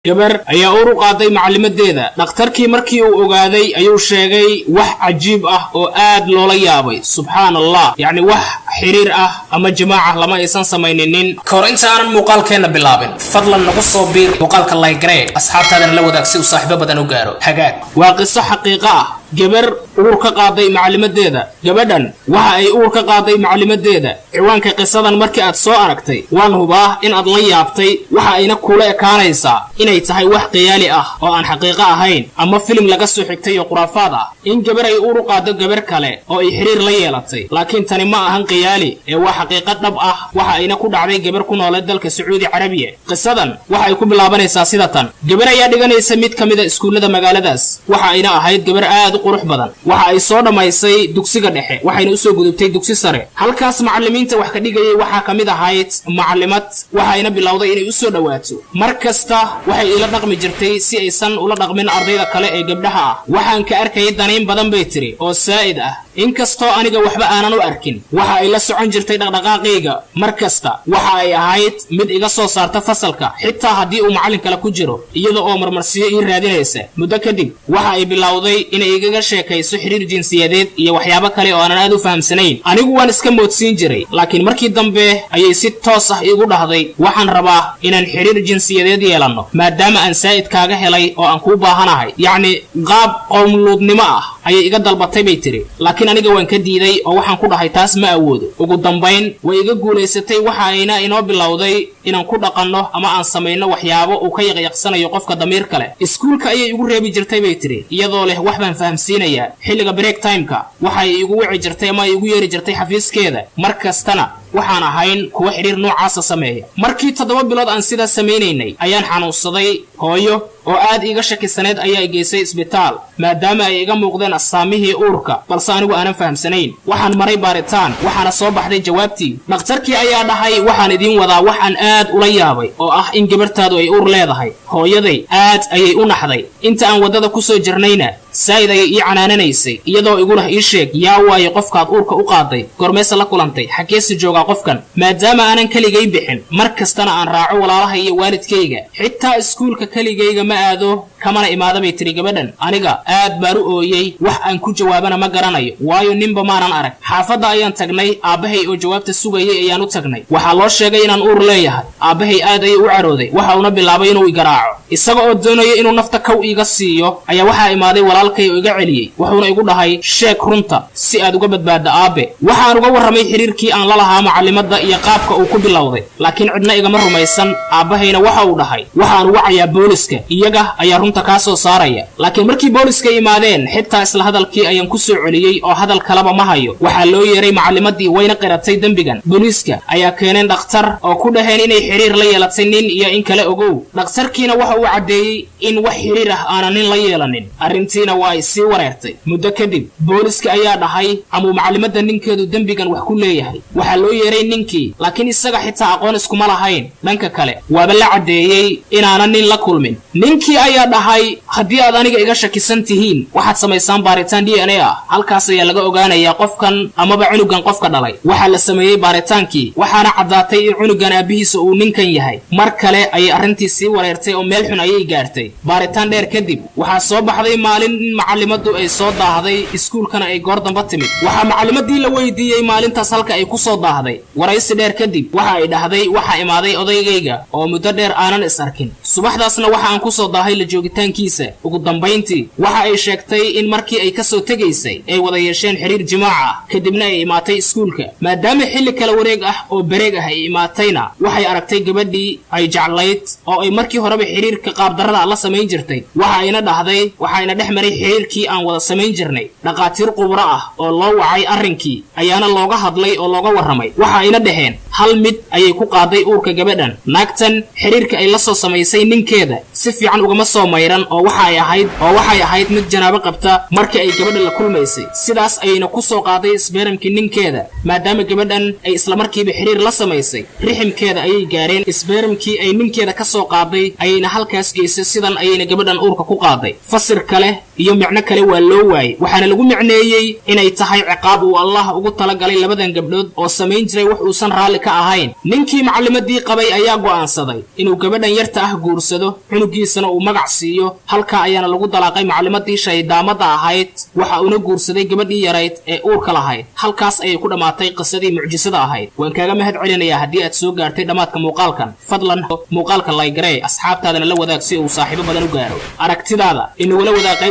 gabar ayaa uur u qaaday macallimadeeda dhakhtarkii markii uu ogaaday ayuu sheegay wax cajiib ah oo aad loola yaabay subxaanallah yacni wax xiriir ah ama jamaaca lama aysan samaynin kahor inta aanan muuqaalkeena bilaabin fadlan nagu soo biir muuqaalka like garee asxaabtaadana la wadaag si uu saaxiibo badan u gaaro hagaag waa qiso xaqiiqo ah gabar uur ka qaaday macallimadeeda gabadhan waxa ay uur ka qaaday macallimadeeda ciwaanka qisadan markii aad soo aragtay waan hubaa in aad la yaabtay waxa ayna kula ekaanaysaa inay tahay wax qiyaali ah oo aan xaqiiqo ahayn ama filim laga soo xigtay oo quraafaad ah in gabar ay uur u qaado gabar kale oo ay xiriir la yeelatay laakiin tani ma ahan qiyaali ee waa xaqiiqo dhab ah waxa ayna ku dhacday gabar ku nool dalka Sacuudi Carabiya qisadan waxa ay ku bilaabanaysaa sida tan gabar ayaa dhiganaysa mid kamid ah iskuulada magaaladaas waxa ayna ahayd gabar aad qurux badan waxa ay soo dhamaysay dugsiga dhexe waxayna u soo gudubtay dugsi sare halkaas macallimiinta wax ka dhigayay waxa kamid ahayd macallimad waxayna bilowday inay u soo dhawaato markasta waxay ila dhaqmi jirtay si aysan ula dhaqmin ardayda kale ee gabdhaha ah waxaan ka arkay danayn badan bay tiri oo saa'id ah inkastoo aniga waxba aanan u arkin waxa ay la socon jirtay dhaqdhaqaaqayga markasta waxa ay ahayd mid iga soo saarta fasalka xitaa haddii uu macallin kale ku jiro iyada oo marmarsiyo ii raadinaysa muddo kadib waxa ay bilowday inay igaga sheekayso xiriir jinsiyadeed iyo waxyaabo kale oo aanan aad u fahamsanayn anigu waan iska moodsiin jiray laakiin markii dambe ayay si toos ah iigu dhahday waxaan rabaa inaan xiriir jinsiyadeed yeelanno maadaama aan saa'id kaaga helay oo aan kuu baahanahay yacni qaab qowmluudnimo ah ayay iga dalbatay bay tiri laakiin aniga waan ka diiday oo waxaan ku dhahay taas ma awoodo ugu dambayn way iga guulaysatay waxa ayna inoo bilowday inaan ku dhaqanno ama aan samayno waxyaabo uu ka yaqyaqsanayo qofka damiir kale iskuulka ayay igu reebi jirtay bay tiri iyadoo leh wax baan fahamsiinayaa xilliga break timeka waxay igu wici jirtay ama igu yeeri jirtay xafiiskeeda markastana waxaan ahayn kuwa xiriir noocaasa sameeya markii 7 bilood aan sidaa samaynaynay ayaan xanuunsaday hooyo oo aad iga shakisaneed ayaa geysay isbitaal maadaama ay iga muuqdeen astaamihii uurka balse anigu aanan fahamsanayn waxaan maray baaritaan waxaana soo baxday jawaabtii dhakhtarkii ayaa dhahay waxaan idiin wadaa waxaan aad ula yaabay oo ah in gabartaadu ay uur leedahay hooyaday aad ayay u naxday inta aan waddada ku soo jirnayna saa'id ayay ii canaananaysay iyadoo iguna ii sheeg yaa waaye qofkaad uurka u qaaday gormeesa la kulantay xageesi joogaa qofkan maadaama aanan keligay bixin mar kastana aan raaco walaalaha iyo waalidkayga xitaa iskuulka keligayga ma aado kamana imaada bay tiri gabadhan aniga aad baan u ooyey wax aan ku jawaabana ma garanayo waayo ninba maanan arag xaafadda ayaan tagnay aabbahay oo jawaabta sugayay ayaan u tagnay waxaa loo sheegay inaan uur leeyahay aabbahay aad ayay u carooday waxa uuna bilaabay inuu igaraaco isaga oo doonayo inuu nafta kow iga siiyo ayaa waxaa imaaday walaalkay oo iga celiyey wuxuuna igu dhahay sheeg runta si aad uga badbaadda aabe waxaan uga warramay xiriirkii aan la lahaa macallimadda iyo qaabka uu ku bilowday laakiin cidna igama rumaysan aabbahayna waxa uu dhahay waxaan wacayaa booliska iyaga ayaa runta kaa soo saaraya laakiin markii booliska imaadeen xitaa isla hadalkii ayaan ku soo celiyey oo hadal kaleba ma hayo waxaa loo yeeray macallimaddii wayna qiratay dembigan booliiska ayaa keeneen dhakhtar oo ku dhaheen inay xiriir la yeelatay nin iyo in kale ogow dhakhtarkiina waxa uu caddeeyey in wax xiriir ah aanan nin la yeelanin arrintiina waa ay sii wareertay muddo kadib booliska ayaa dhahay amuu macallimadda ninkeedu dembigan wax ku leeyahay waxaa loo yeeray ninkii laakiin isaga xitaa aqoon iskuma lahayn dhanka kale waaba la caddeeyey inaanan nin la kulmin ninkii ayaa dhahay haddii aad aniga iga shakisan tihiin waxaad samaysaan baaritaan DNA ah halkaas ayaa laga ogaanayaa qofkan amaba cunugan qofka dhalay waxaa la sameeyey baaritaankii waxaana caddaatay in cunugan aabbihiisa uu ninkan yahay mar kale ayay arrintii sii wareertay oo meel xun ayay gaartay baaritaan dheer kadib waxaa soo baxday maalin in macallimaddu ay soo daahday iskuulkana ay goor damba timid waxaa macallimaddii la weydiiyey maalintaas halka ay ku soo daahday waraysi dheer kadib waxa ay dhahday waxaa imaaday odaygayga oo muddo dheer aanan is arkin subaxdaasna waxa aan ku soo daahay la joogitaankiisa ugu dambayntii waxa ay sheegtay in markii ay ka soo tegaysay ay wada yeesheen xiriir jimaaca ah kadibna ay imaatay iskuulka maadaama xilli kala wareeg ah oo bareeg ah ay imaatayna waxay aragtay gabadhii ay jeclayd oo ay markii horeba xiriirka qaabdarrada la samayn jirtay waxa ayna dhahday waxayna dhex maray xiriirkii aan wada samayn jirnay dhaqaatiir qubro ah oo loo wacay arrinkii ayaana looga hadlay oo looga warramay waxa ayna dhaheen hal mid ayay ku qaaday uurka gabadhan naagtan xiriirka ay la soo samaysay ninkeeda si fiican ugama soo mayran oo waxay ahayd mid janaabo qabta markii ay gabadha la kulmaysay sidaas ayayna ku soo qaaday isbeeramkii ninkeeda maadaama gabadhan ay isla markiiba xiriir la samaysay riximkeeda ayay gaareen isbeeramkii ay ninkeeda ka soo qaaday ayayna halkaas geysay sidan ayayna gabadhan uurka ku qaaday fasir kale iyo micno kale waa loo waayay waxaana lagu micneeyay inay tahay ciqaab uu Allah ugu talagalay labadan gabdhood oo sameyn jiray wax uusan raali ka ahayn ninkii macallimadii qabay ayaa go'aansaday inuu gabadhan yarta ah guursado xunugiisana uu magac siiyo halka ayaana lagu dalaaqay macallimadii shaydaamada ahayd waxa uu guursaday gabadhii yarayd ee uurka lahayd halkaas ayay ku dhamaatay qisadii mucjisada ahayd waan kaaga mahad celinayaa haddii aad soo gaartay dhamaadka muuqaalkan fadlan muuqaalka like garee asxaabtaadana la wadaag si uu saaxiibo badan u gaaro aragtidaada inuu wala wadaag